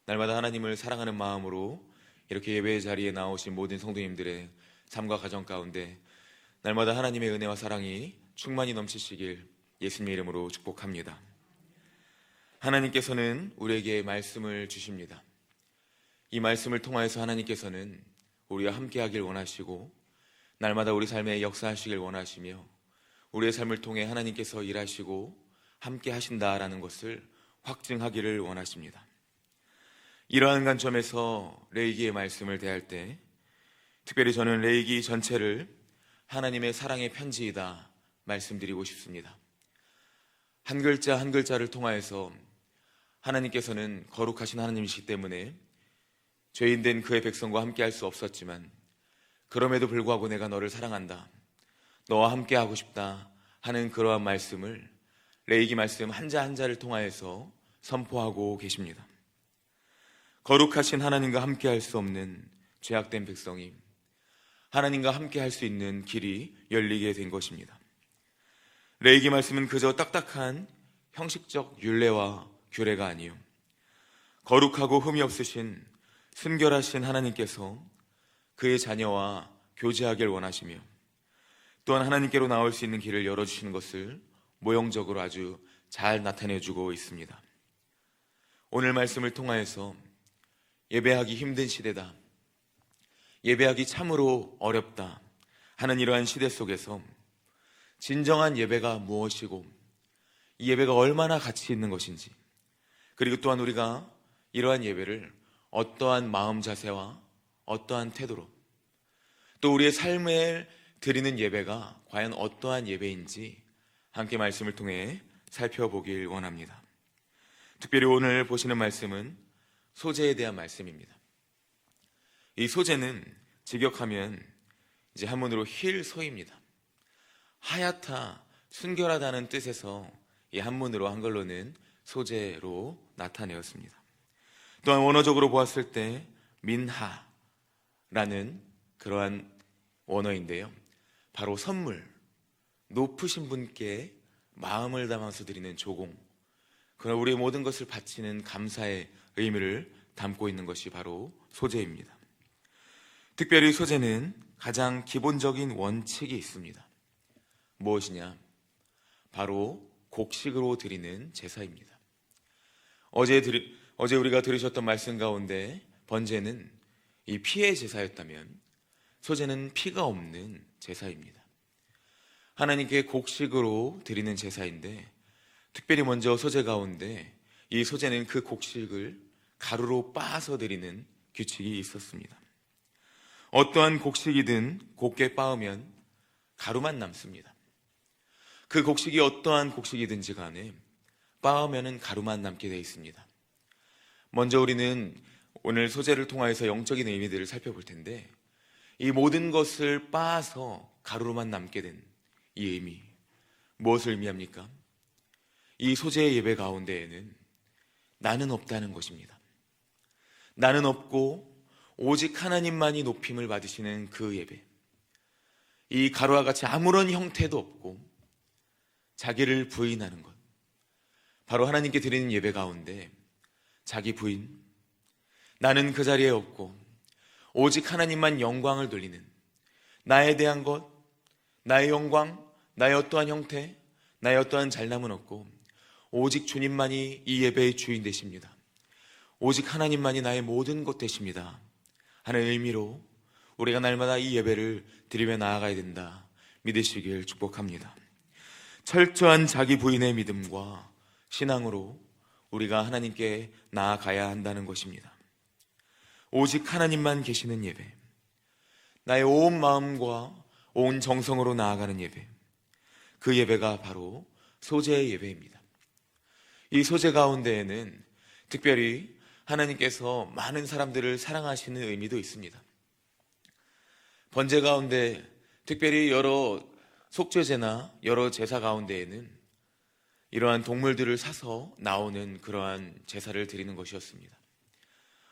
날마다 하나님을 사랑하는 마음으로 이렇게 예배의 자리에 나오신 모든 성도님들의 삶과 가정 가운데 날마다 하나님의 은혜와 사랑이 충만히 넘치시길 예수님의 이름으로 축복합니다. 하나님께서는 우리에게 말씀을 주십니다. 이 말씀을 통하여서 하나님께서는 우리와 함께하길 원하시고 날마다 우리 삶에 역사하시길 원하시며 우리의 삶을 통해 하나님께서 일하시고 함께 하신다라는 것을 확증하기를 원하십니다. 이러한 관점에서 레위기의 말씀을 대할 때 특별히 저는 레위기 전체를 하나님의 사랑의 편지이다 말씀드리고 싶습니다. 한 글자 한 글자를 통하여서 하나님께서는 거룩하신 하나님이시기 때문에 죄인된 그의 백성과 함께 할 수 없었지만 그럼에도 불구하고 내가 너를 사랑한다, 너와 함께 하고 싶다 하는 그러한 말씀을 레위기 말씀 한자 한자를 통하여서 선포하고 계십니다. 거룩하신 하나님과 함께 할 수 없는 죄악된 백성이 하나님과 함께 할 수 있는 길이 열리게 된 것입니다. 레위기 말씀은 그저 딱딱한 형식적 율례와 규례가 아니요 거룩하고 흠이 없으신 순결하신 하나님께서 그의 자녀와 교제하길 원하시며 또한 하나님께로 나올 수 있는 길을 열어주시는 것을 모형적으로 아주 잘 나타내주고 있습니다. 오늘 말씀을 통하여서 예배하기 힘든 시대다, 예배하기 참으로 어렵다 하는 이러한 시대 속에서 진정한 예배가 무엇이고 이 예배가 얼마나 가치 있는 것인지, 그리고 또한 우리가 이러한 예배를 어떠한 마음 자세와 어떠한 태도로 또 우리의 삶에 드리는 예배가 과연 어떠한 예배인지 함께 말씀을 통해 살펴보길 원합니다. 특별히 오늘 보시는 말씀은 소재에 대한 말씀입니다. 이 소재는 직역하면 이제 한문으로 힐소입니다. 하얗다, 순결하다는 뜻에서 이 한문으로 한글로는 소재로 나타내었습니다. 또한 원어적으로 보았을 때 민하라는 그러한 원어인데요, 바로 선물, 높으신 분께 마음을 담아서 드리는 조공, 그러나 우리의 모든 것을 바치는 감사의 의미를 담고 있는 것이 바로 소재입니다. 특별히 소재는 가장 기본적인 원칙이 있습니다. 무엇이냐? 바로 곡식으로 드리는 제사입니다. 어제 우리가 들으셨던 말씀 가운데 번제는 이 피의 제사였다면 소제는 피가 없는 제사입니다. 하나님께 곡식으로 드리는 제사인데 특별히 먼저 소제 가운데 이 소제는 그 곡식을 가루로 빻아서 드리는 규칙이 있었습니다. 어떠한 곡식이든 곱게 빻으면 가루만 남습니다. 그 곡식이 어떠한 곡식이든지 간에 빻으면 가루만 남게 되어 있습니다. 먼저 우리는 오늘 소재를 통하여서 영적인 의미들을 살펴볼 텐데 이 모든 것을 빻아서 가루로만 남게 된 이 의미, 무엇을 의미합니까? 이 소재의 예배 가운데에는 나는 없다는 것입니다. 나는 없고 오직 하나님만이 높임을 받으시는 그 예배, 이 가루와 같이 아무런 형태도 없고 자기를 부인하는 것, 바로 하나님께 드리는 예배 가운데 자기 부인, 나는 그 자리에 없고 오직 하나님만 영광을 돌리는, 나에 대한 것, 나의 영광, 나의 어떠한 형태, 나의 어떠한 잘남은 없고 오직 주님만이 이 예배의 주인 되십니다. 오직 하나님만이 나의 모든 것 되십니다 하는 의미로 우리가 날마다 이 예배를 드리며 나아가야 된다 믿으시길 축복합니다. 철저한 자기 부인의 믿음과 신앙으로 우리가 하나님께 나아가야 한다는 것입니다. 오직 하나님만 계시는 예배, 나의 온 마음과 온 정성으로 나아가는 예배, 그 예배가 바로 소재의 예배입니다. 이 소재 가운데에는 특별히 하나님께서 많은 사람들을 사랑하시는 의미도 있습니다. 번제 가운데 특별히 여러 속죄제나 여러 제사 가운데에는 이러한 동물들을 사서 나오는 그러한 제사를 드리는 것이었습니다.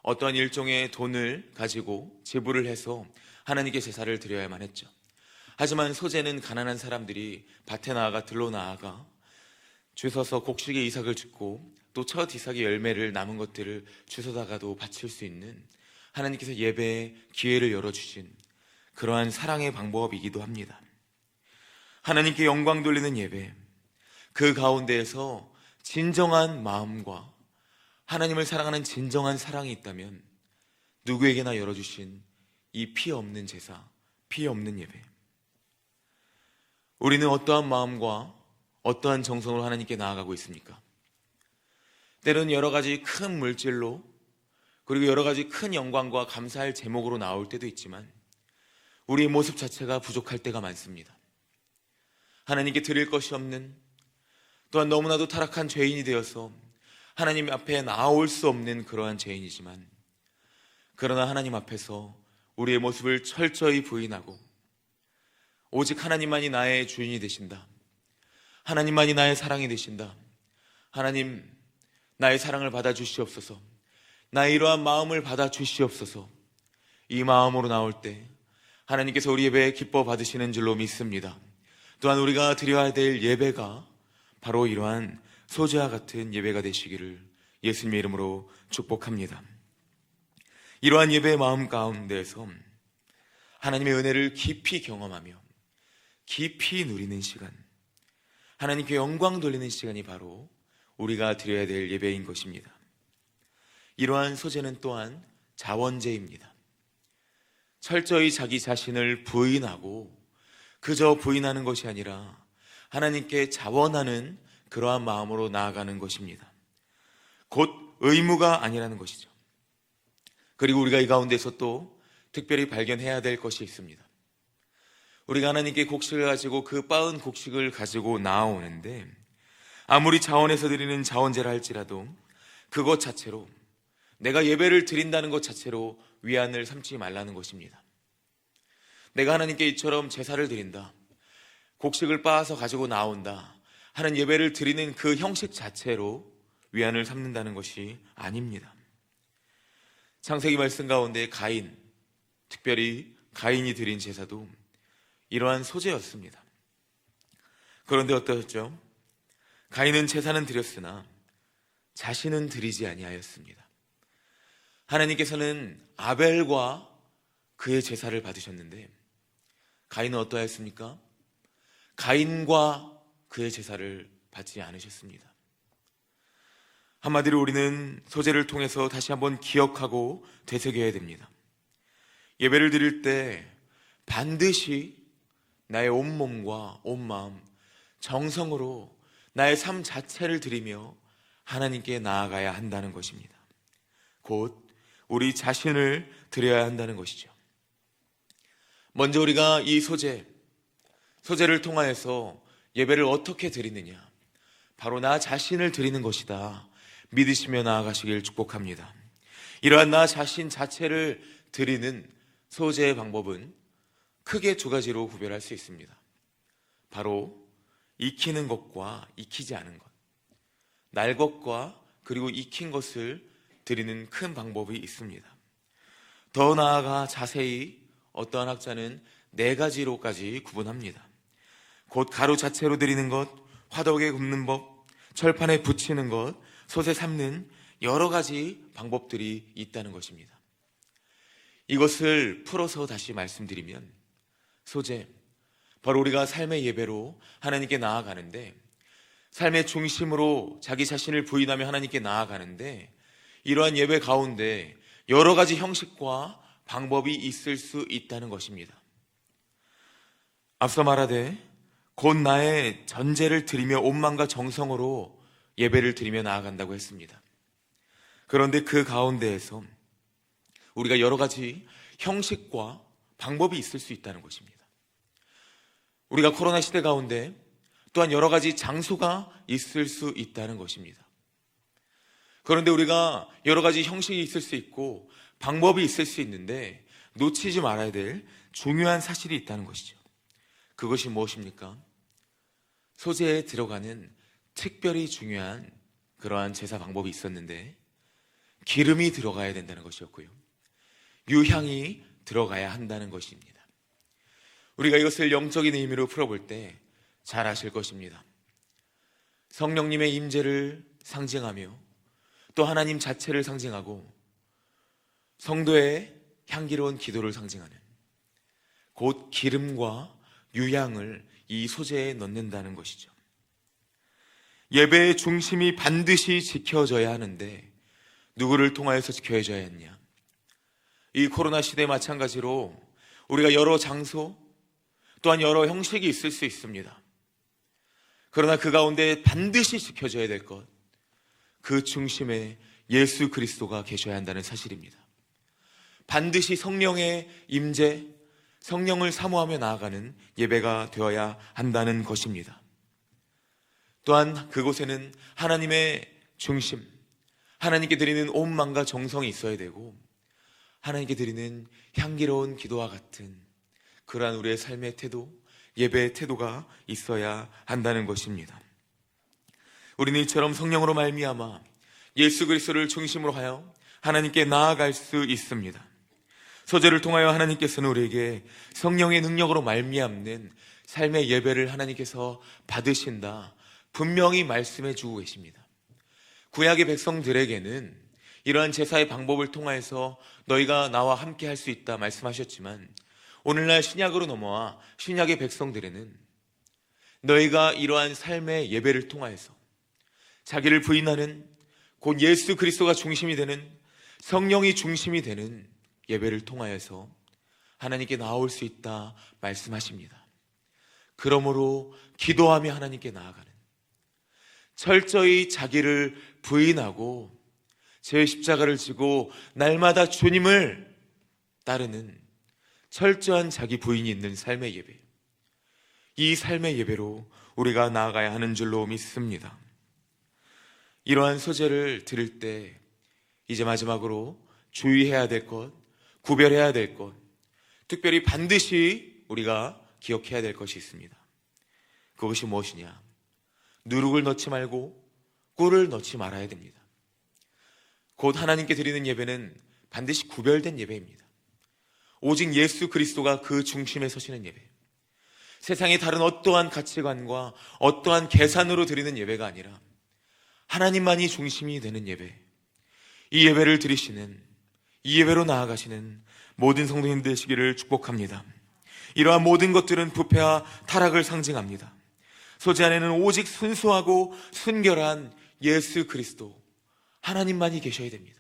어떠한 일종의 돈을 가지고 지불을 해서 하나님께 제사를 드려야만 했죠. 하지만 소제는 가난한 사람들이 밭에 나아가 들로 나아가 줄 서서 곡식의 이삭을 줍고 또 첫 이삭의 열매를 남은 것들을 주워다가도 바칠 수 있는 하나님께서 예배의 기회를 열어주신 그러한 사랑의 방법이기도 합니다. 하나님께 영광 돌리는 예배, 그 가운데에서 진정한 마음과 하나님을 사랑하는 진정한 사랑이 있다면 누구에게나 열어주신 이 피 없는 제사, 피 없는 예배, 우리는 어떠한 마음과 어떠한 정성으로 하나님께 나아가고 있습니까? 때로는 여러 가지 큰 물질로, 그리고 여러 가지 큰 영광과 감사할 제목으로 나올 때도 있지만 우리의 모습 자체가 부족할 때가 많습니다. 하나님께 드릴 것이 없는, 또한 너무나도 타락한 죄인이 되어서 하나님 앞에 나올 수 없는 그러한 죄인이지만, 그러나 하나님 앞에서 우리의 모습을 철저히 부인하고 오직 하나님만이 나의 주인이 되신다, 하나님만이 나의 사랑이 되신다, 하나님 나의 사랑을 받아주시옵소서, 나의 이러한 마음을 받아주시옵소서, 이 마음으로 나올 때 하나님께서 우리 예배에 기뻐 받으시는 줄로 믿습니다. 또한 우리가 드려야 될 예배가 바로 이러한 소제와 같은 예배가 되시기를 예수님의 이름으로 축복합니다. 이러한 예배의 마음 가운데에서 하나님의 은혜를 깊이 경험하며 깊이 누리는 시간, 하나님께 영광 돌리는 시간이 바로 우리가 드려야 될 예배인 것입니다. 이러한 소제는 또한 자원제입니다. 철저히 자기 자신을 부인하고 그저 부인하는 것이 아니라 하나님께 자원하는 그러한 마음으로 나아가는 것입니다. 곧 의무가 아니라는 것이죠. 그리고 우리가 이 가운데서 또 특별히 발견해야 될 것이 있습니다. 우리가 하나님께 곡식을 가지고 그 빻은 곡식을 가지고 나아오는데 아무리 자원해서 드리는 자원제라 할지라도 그것 자체로, 내가 예배를 드린다는 것 자체로 위안을 삼지 말라는 것입니다. 내가 하나님께 이처럼 제사를 드린다, 곡식을 빻아서 가지고 나온다 하는 예배를 드리는 그 형식 자체로 위안을 삼는다는 것이 아닙니다. 창세기 말씀 가운데 가인, 특별히 가인이 드린 제사도 이러한 소제였습니다. 그런데 어떠셨죠? 가인은 제사는 드렸으나 자신은 드리지 아니하였습니다. 하나님께서는 아벨과 그의 제사를 받으셨는데 가인은 어떠하였습니까? 가인과 그의 제사를 받지 않으셨습니다. 한마디로 우리는 소제를 통해서 다시 한번 기억하고 되새겨야 됩니다. 예배를 드릴 때 반드시 나의 온몸과 온마음, 정성으로 나의 삶 자체를 드리며 하나님께 나아가야 한다는 것입니다. 곧 우리 자신을 드려야 한다는 것이죠. 먼저 우리가 이 소제를 통하여서 예배를 어떻게 드리느냐, 바로 나 자신을 드리는 것이다 믿으시며 나아가시길 축복합니다. 이러한 나 자신 자체를 드리는 소제의 방법은 크게 두 가지로 구별할 수 있습니다. 바로 익히는 것과 익히지 않은 것, 날 것과 그리고 익힌 것을 드리는 큰 방법이 있습니다. 더 나아가 자세히 어떠한 학자는 4가지로까지 구분합니다. 곧 가루 자체로 드리는 것, 화덕에 굽는 법, 철판에 붙이는 것, 솥에 삶는 여러 가지 방법들이 있다는 것입니다. 이것을 풀어서 다시 말씀드리면 소제, 바로 우리가 삶의 예배로 하나님께 나아가는데, 삶의 중심으로 자기 자신을 부인하며 하나님께 나아가는데, 이러한 예배 가운데 여러 가지 형식과 방법이 있을 수 있다는 것입니다. 앞서 말하되 곧 나의 전제를 드리며 온망과 정성으로 예배를 드리며 나아간다고 했습니다. 그런데 그 가운데에서 우리가 여러 가지 형식과 방법이 있을 수 있다는 것입니다. 우리가 코로나 시대 가운데 또한 여러 가지 장소가 있을 수 있다는 것입니다. 그런데 우리가 여러 가지 형식이 있을 수 있고 방법이 있을 수 있는데 놓치지 말아야 될 중요한 사실이 있다는 것이죠. 그것이 무엇입니까? 소제에 들어가는 특별히 중요한 그러한 제사 방법이 있었는데 기름이 들어가야 된다는 것이었고요, 유향이 들어가야 한다는 것입니다. 우리가 이것을 영적인 의미로 풀어볼 때 잘 아실 것입니다. 성령님의 임재를 상징하며 또 하나님 자체를 상징하고 성도의 향기로운 기도를 상징하는 곧 기름과 유향을 이 소재에 넣는다는 것이죠. 예배의 중심이 반드시 지켜져야 하는데 누구를 통하여서 지켜져야 했냐? 이 코로나 시대에 마찬가지로 우리가 여러 장소 또한 여러 형식이 있을 수 있습니다. 그러나 그 가운데 반드시 지켜져야 될 것, 그 중심에 예수 그리스도가 계셔야 한다는 사실입니다. 반드시 성령의 임재, 성령을 사모하며 나아가는 예배가 되어야 한다는 것입니다. 또한 그곳에는 하나님의 중심, 하나님께 드리는 온 마음과 정성이 있어야 되고 하나님께 드리는 향기로운 기도와 같은 그러한 우리의 삶의 태도, 예배의 태도가 있어야 한다는 것입니다. 우리는 이처럼 성령으로 말미암아 예수 그리스도를 중심으로 하여 하나님께 나아갈 수 있습니다. 소재를 통하여 하나님께서는 우리에게 성령의 능력으로 말미암는 삶의 예배를 하나님께서 받으신다, 분명히 말씀해 주고 계십니다. 구약의 백성들에게는 이러한 제사의 방법을 통하여서 너희가 나와 함께 할 수 있다 말씀하셨지만 오늘날 신약으로 넘어와 신약의 백성들에는 너희가 이러한 삶의 예배를 통하여서 자기를 부인하는 곧 예수 그리스도가 중심이 되는 성령이 중심이 되는 예배를 통하여서 하나님께 나올 수 있다 말씀하십니다. 그러므로 기도하며 하나님께 나아가는, 철저히 자기를 부인하고 제 십자가를 지고 날마다 주님을 따르는 철저한 자기 부인이 있는 삶의 예배, 이 삶의 예배로 우리가 나아가야 하는 줄로 믿습니다. 이러한 소재를 들을 때 이제 마지막으로 주의해야 될 것, 구별해야 될 것, 특별히 반드시 우리가 기억해야 될 것이 있습니다. 그것이 무엇이냐? 누룩을 넣지 말고 꿀을 넣지 말아야 됩니다. 곧 하나님께 드리는 예배는 반드시 구별된 예배입니다. 오직 예수 그리스도가 그 중심에 서시는 예배, 세상의 다른 어떠한 가치관과 어떠한 계산으로 드리는 예배가 아니라 하나님만이 중심이 되는 예배, 이 예배를 드리시는, 이 예배로 나아가시는 모든 성도님 되시기를 축복합니다. 이러한 모든 것들은 부패와 타락을 상징합니다. 소재 안에는 오직 순수하고 순결한 예수 그리스도, 하나님만이 계셔야 됩니다.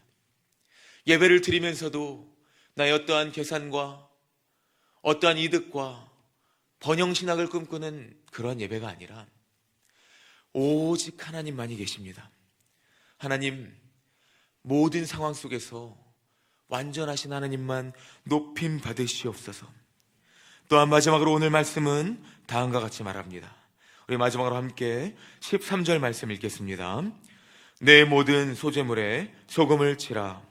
예배를 드리면서도 나의 어떠한 계산과 어떠한 이득과 번영신학을 꿈꾸는 그런 예배가 아니라 오직 하나님만이 계십니다. 하나님, 모든 상황 속에서 완전하신 하나님만 높임 받으시옵소서. 또한 마지막으로 오늘 말씀은 다음과 같이 말합니다. 우리 마지막으로 함께 13절 말씀 읽겠습니다. 내 모든 소재물에 소금을 치라.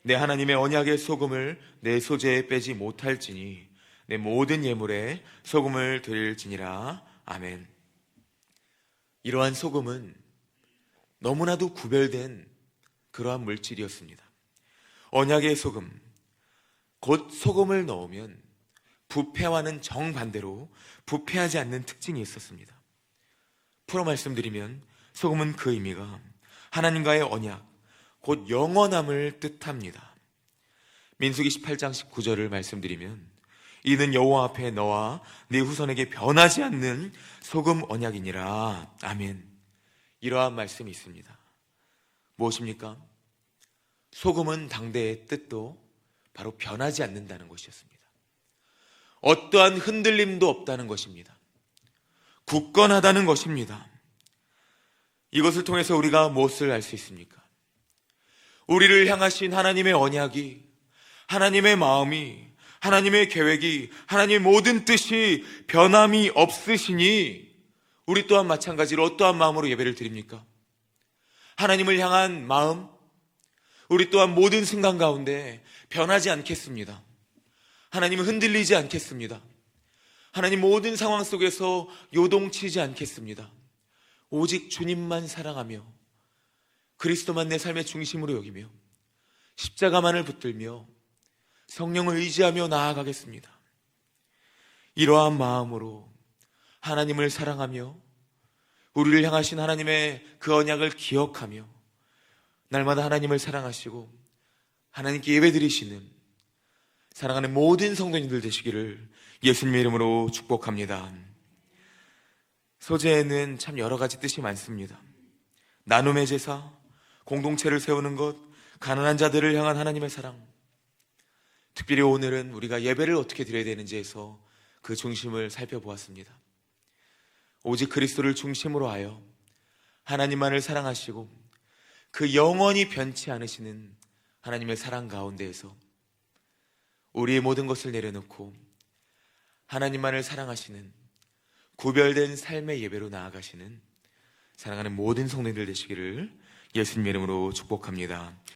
내 하나님의 언약의 소금을 내 소재에 빼지 못할지니 내 모든 예물에 소금을 드릴지니라. 아멘. 이러한 소금은 너무나도 구별된 그러한 물질이었습니다. 언약의 소금, 곧 소금을 넣으면 부패와는 정반대로 부패하지 않는 특징이 있었습니다. 풀어 말씀드리면 소금은 그 의미가 하나님과의 언약, 곧 영원함을 뜻합니다. 민수기 18장 19절을 말씀드리면 이는 여호와 앞에 너와 네 후손에게 변하지 않는 소금 언약이니라. 아멘. 이러한 말씀이 있습니다. 무엇입니까? 소금은 당대의 뜻도 바로 변하지 않는다는 것이었습니다. 어떠한 흔들림도 없다는 것입니다. 굳건하다는 것입니다. 이것을 통해서 우리가 무엇을 알 수 있습니까? 우리를 향하신 하나님의 언약이, 하나님의 마음이, 하나님의 계획이, 하나님의 모든 뜻이 변함이 없으시니 우리 또한 마찬가지로 어떠한 마음으로 예배를 드립니까? 하나님을 향한 마음, 우리 또한 모든 순간 가운데 변하지 않겠습니다. 하나님은 흔들리지 않겠습니다. 하나님 모든 상황 속에서 요동치지 않겠습니다. 오직 주님만 사랑하며 그리스도만 내 삶의 중심으로 여기며 십자가만을 붙들며 성령을 의지하며 나아가겠습니다. 이러한 마음으로 하나님을 사랑하며 우리를 향하신 하나님의 그 언약을 기억하며 날마다 하나님을 사랑하시고 하나님께 예배드리시는 사랑하는 모든 성도님들 되시기를 예수님의 이름으로 축복합니다. 소재에는 참 여러 가지 뜻이 많습니다. 나눔의 제사, 공동체를 세우는 것, 가난한 자들을 향한 하나님의 사랑. 특별히 오늘은 우리가 예배를 어떻게 드려야 되는지에서 그 중심을 살펴보았습니다. 오직 그리스도를 중심으로 하여 하나님만을 사랑하시고 그 영원히 변치 않으시는 하나님의 사랑 가운데에서 우리의 모든 것을 내려놓고 하나님만을 사랑하시는 구별된 삶의 예배로 나아가시는 사랑하는 모든 성도님들 되시기를 예수님의 이름으로 축복합니다.